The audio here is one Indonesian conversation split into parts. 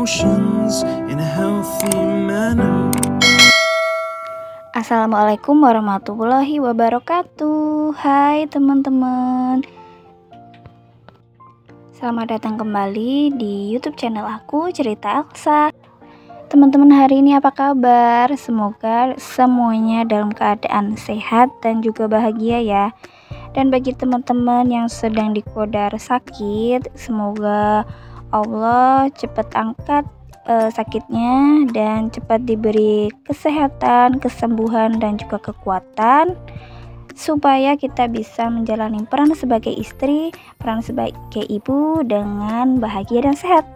emotions in a healthy manner. Assalamualaikum warahmatullahi wabarakatuh. Hai teman-teman, selamat datang kembali di YouTube channel aku, Cerita Elsa. Teman-teman, hari ini apa kabar? Semoga semuanya dalam keadaan sehat dan juga bahagia ya. Dan bagi teman-teman yang sedang dikodar sakit, semoga Allah cepat angkat sakitnya dan cepat diberi kesehatan, kesembuhan dan juga kekuatan supaya kita bisa menjalani peran sebagai istri, peran sebagai ibu dengan bahagia dan sehat.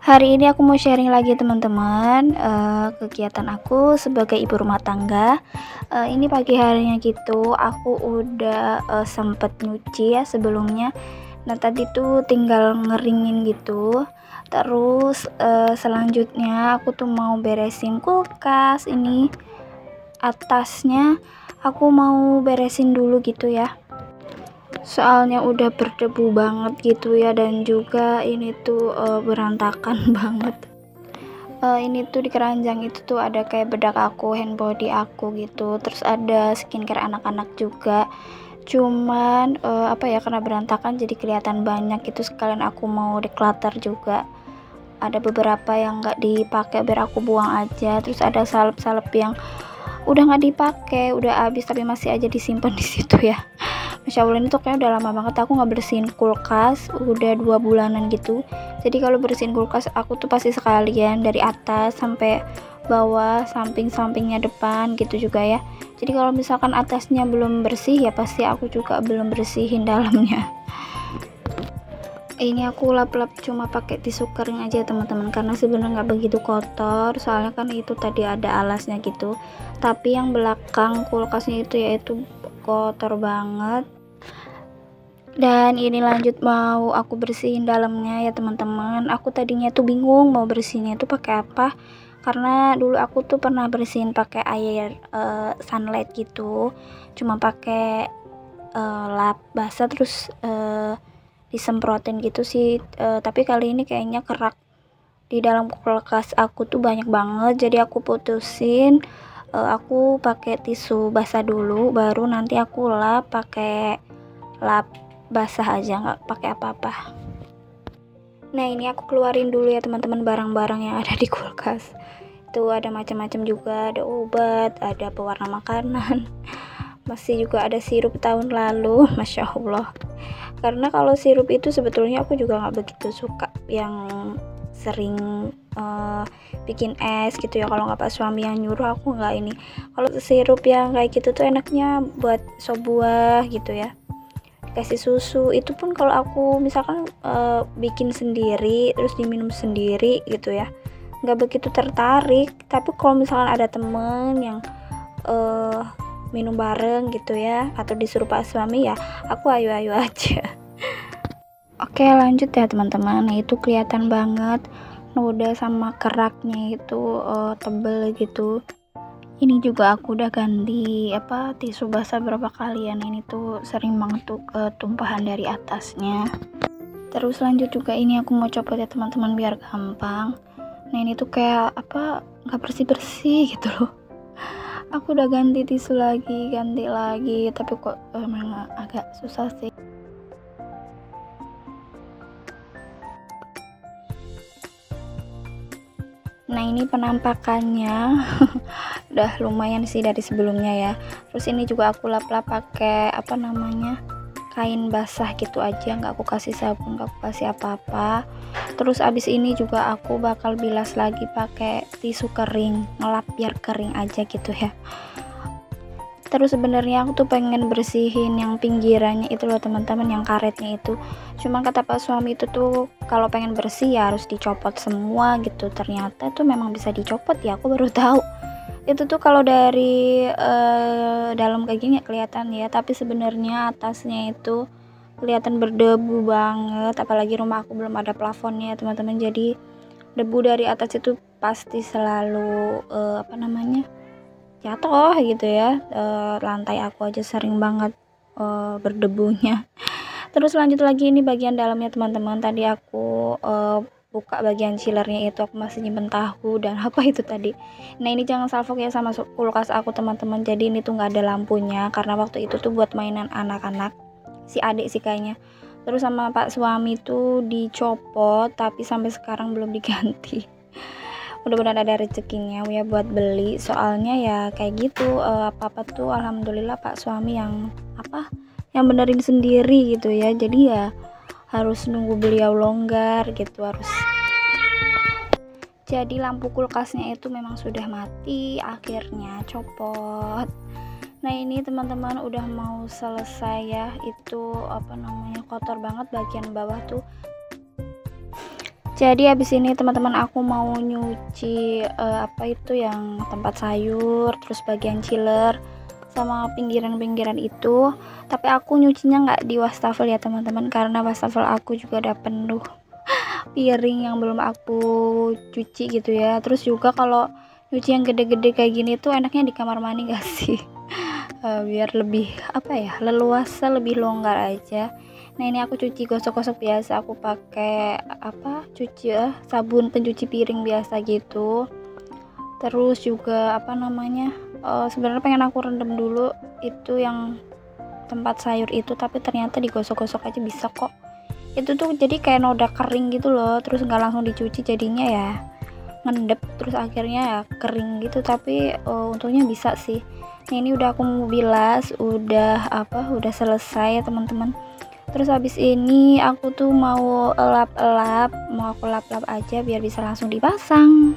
Hari ini aku mau sharing lagi teman-teman kegiatan aku sebagai ibu rumah tangga. Ini pagi harinya gitu, aku udah sempet nyuci ya sebelumnya. Nah tadi tuh tinggal ngeringin gitu. Terus selanjutnya aku tuh mau beresin kulkas, ini atasnya aku mau beresin dulu gitu ya, soalnya udah berdebu banget gitu ya, dan juga ini tuh berantakan banget. Ini tuh di keranjang itu tuh ada kayak bedak aku, hand body aku gitu, terus ada skincare anak-anak juga. Cuman karena berantakan jadi kelihatan banyak gitu, sekalian aku mau declutter juga. Ada beberapa yang nggak dipakai biar aku buang aja, terus ada salep-salep yang udah nggak dipakai, udah habis tapi masih aja disimpan di situ ya. Masya Allah, ini tuh kayak udah lama banget aku nggak bersihin kulkas, udah 2 bulanan gitu. Jadi kalau bersihin kulkas aku tuh pasti sekalian dari atas sampai bawah, samping-sampingnya, depan gitu juga ya. Jadi kalau misalkan atasnya belum bersih ya pasti aku juga belum bersihin dalamnya. Ini aku lap-lap cuma pakai tisu kering aja teman-teman, karena sebenarnya nggak begitu kotor, soalnya kan itu tadi ada alasnya gitu. Tapi yang belakang kulkasnya itu yaitu kotor banget. Dan ini lanjut mau aku bersihin dalamnya ya teman-teman. Aku tadinya tuh bingung mau bersihinnya itu pakai apa, karena dulu aku tuh pernah bersihin pakai air sunlight gitu, cuma pakai lap basah terus disemprotin gitu sih. Tapi kali ini kayaknya kerak di dalam kulkas aku tuh banyak banget, jadi aku putusin aku pakai tisu basah dulu, baru nanti aku lap pakai lap basah aja, nggak pakai apa-apa. Nah ini aku keluarin dulu ya teman-teman barang-barang yang ada di kulkas. Itu ada macam-macam juga, ada obat, ada pewarna makanan, masih juga ada sirup tahun lalu. Masya Allah, karena kalau sirup itu sebetulnya aku juga nggak begitu suka yang sering bikin es gitu ya. Kalau nggak pas suami yang nyuruh aku nggak ini. Kalau sirup yang kayak gitu tuh enaknya buat sop buah gitu ya, kasih susu. Itu pun kalau aku misalkan bikin sendiri terus diminum sendiri gitu ya, nggak begitu tertarik. Tapi kalau misalkan ada temen yang minum bareng gitu ya, atau disuruh pak suami ya, aku ayo-ayo aja. Oke lanjut ya teman-teman. Nah itu kelihatan banget noda sama keraknya itu tebel gitu. Ini juga aku udah ganti tisu basah berapa kali ya. Ini tuh sering banget tuh tumpahan dari atasnya. Terus lanjut juga ini aku mau copot ya teman-teman biar gampang. Nah ini tuh kayak nggak bersih-bersih gitu loh. Aku udah ganti tisu lagi, ganti lagi, tapi kok memang agak susah sih. Nah ini penampakannya udah lumayan sih dari sebelumnya ya. Terus ini juga aku lap-lap pakai kain basah gitu aja, nggak aku kasih sabun, nggak aku kasih apa-apa. Terus abis ini juga aku bakal bilas lagi pakai tisu kering, ngelap biar kering aja gitu ya. Terus sebenarnya aku tuh pengen bersihin yang pinggirannya itu loh teman-teman, yang karetnya itu. Cuma kata pak suami itu tuh kalau pengen bersih ya harus dicopot semua gitu. Ternyata tuh memang bisa dicopot ya, aku baru tahu. Itu tuh kalau dari dalam kayak gini kelihatan ya, tapi sebenarnya atasnya itu kelihatan berdebu banget. Apalagi rumah aku belum ada plafonnya teman-teman, jadi debu dari atas itu pasti selalu jatuh gitu ya. Lantai aku aja sering banget berdebunya. Terus lanjut lagi, ini bagian dalamnya teman-teman. Tadi aku buka bagian chillernya itu aku masih nyimpen tahu dan apa itu tadi. Nah ini jangan salfok ya sama kulkas aku teman-teman, jadi ini tuh nggak ada lampunya karena waktu itu tuh buat mainan anak-anak, si adik sih kayaknya. Terus sama pak suami tuh dicopot tapi sampai sekarang belum diganti. Mudah-mudahan ada rezekinya ya buat beli, soalnya ya kayak gitu, apa-apa tuh alhamdulillah pak suami yang yang benerin sendiri gitu ya, jadi ya harus nunggu beliau longgar gitu. Harus jadi lampu kulkasnya itu memang sudah mati, akhirnya copot. Nah ini teman-teman udah mau selesai ya, itu kotor banget bagian bawah tuh. Jadi habis ini teman-teman aku mau nyuci yang tempat sayur, terus bagian chiller sama pinggiran-pinggiran itu. Tapi aku nyucinya nggak di wastafel ya teman-teman, karena wastafel aku juga udah penuh piring yang belum aku cuci gitu ya. Terus juga kalau nyuci yang gede-gede kayak gini tuh enaknya di kamar mandi gak sih? Biar lebih leluasa, lebih longgar aja. Nah ini aku cuci gosok-gosok biasa, aku pakai sabun pencuci piring biasa gitu. Terus juga sebenarnya pengen aku rendam dulu itu yang tempat sayur itu, tapi ternyata digosok-gosok aja bisa kok. Itu tuh jadi kayak noda kering gitu loh, terus nggak langsung dicuci jadinya ya ngendep, terus akhirnya ya kering gitu. Tapi untungnya bisa sih. Nah ini udah aku mau bilas, udah selesai ya teman-teman. Terus habis ini aku tuh mau aku lap-lap aja biar bisa langsung dipasang.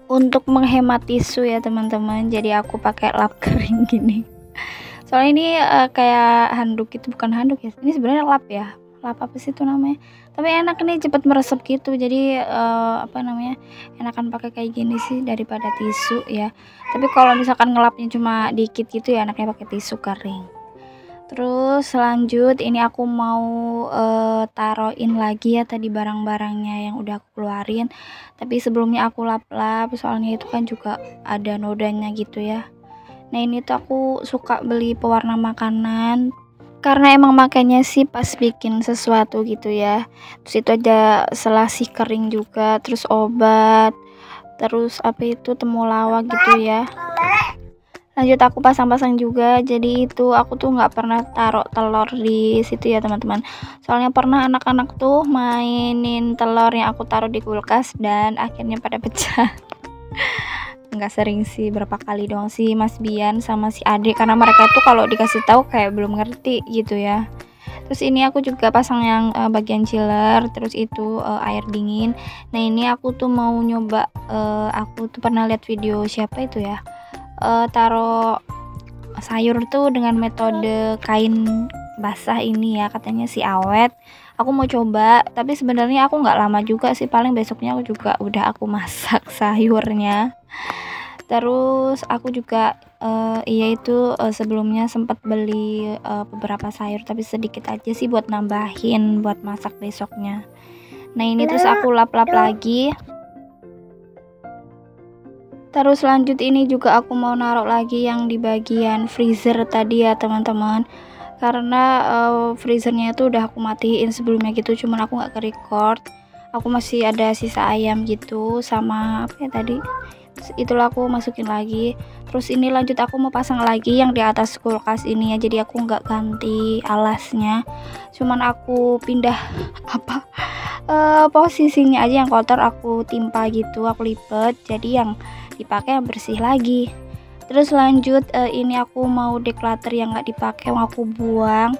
Untuk menghemat tisu ya teman-teman, jadi aku pakai lap kering gini. Soalnya ini kayak handuk itu, bukan handuk ya, ini sebenarnya lap ya. Lap apa sih itu namanya, tapi enak nih, cepet meresap gitu. Jadi enakan pakai kayak gini sih daripada tisu ya. Tapi kalau misalkan ngelapnya cuma dikit gitu ya enaknya pakai tisu kering. Terus lanjut ini aku mau taruhin lagi ya tadi barang-barangnya yang udah aku keluarin. Tapi sebelumnya aku lap-lap, soalnya itu kan juga ada nodanya gitu ya. Nah ini tuh aku suka beli pewarna makanan karena emang makanya sih pas bikin sesuatu gitu ya. Terus itu ada selasi kering juga, terus obat, terus temulawak gitu ya. Lanjut aku pasang-pasang juga. Jadi itu aku tuh nggak pernah taruh telur di situ ya teman-teman, soalnya pernah anak-anak tuh mainin telur yang aku taruh di kulkas dan akhirnya pada pecah. Nggak sering sih, berapa kali doang sih Mas Bian sama si adik, karena mereka tuh kalau dikasih tahu kayak belum ngerti gitu ya. Terus ini aku juga pasang yang bagian chiller, terus itu air dingin. Nah ini aku tuh mau nyoba, aku tuh pernah lihat video siapa itu ya, taruh sayur tuh dengan metode kain basah ini ya, katanya si awet. Aku mau coba, tapi sebenarnya aku nggak lama juga sih, paling besoknya aku juga udah aku masak sayurnya. Terus aku juga sebelumnya sempat beli beberapa sayur, tapi sedikit aja sih buat nambahin buat masak besoknya. Nah ini terus aku lap-lap lagi. Terus lanjut ini juga aku mau naruh lagi yang di bagian freezer tadi ya teman-teman, karena freezernya itu udah aku matiin sebelumnya gitu, cuman aku nggak ke-record. Aku masih ada sisa ayam gitu sama tadi, itulah aku masukin lagi. Terus ini lanjut aku mau pasang lagi yang di atas kulkas ini ya, jadi aku nggak ganti alasnya, cuman aku pindah posisinya aja, yang kotor aku timpa gitu, aku lipet, jadi yang dipakai yang bersih lagi. Terus lanjut ini aku mau declutter yang nggak dipakai, mau aku buang.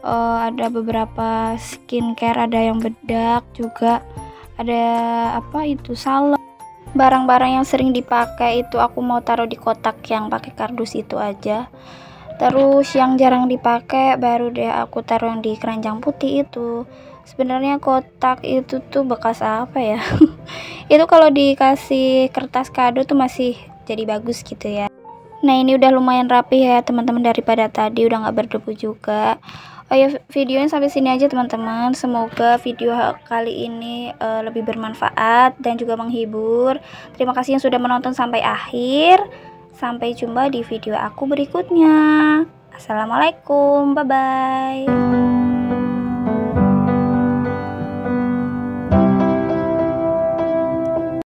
Ada beberapa skincare, ada yang bedak juga, ada salep. Barang-barang yang sering dipakai itu aku mau taruh di kotak yang pakai kardus itu aja. Terus yang jarang dipakai baru deh aku taruh yang di keranjang putih itu. Sebenarnya kotak itu tuh bekas apa ya? Itu kalau dikasih kertas kado tuh masih jadi bagus gitu ya. Nah ini udah lumayan rapi ya teman-teman, daripada tadi udah nggak berdebu juga. Oh ya, videonya sampai sini aja teman-teman. Semoga video kali ini lebih bermanfaat dan juga menghibur. Terima kasih yang sudah menonton sampai akhir. Sampai jumpa di video aku berikutnya. Assalamualaikum, bye bye.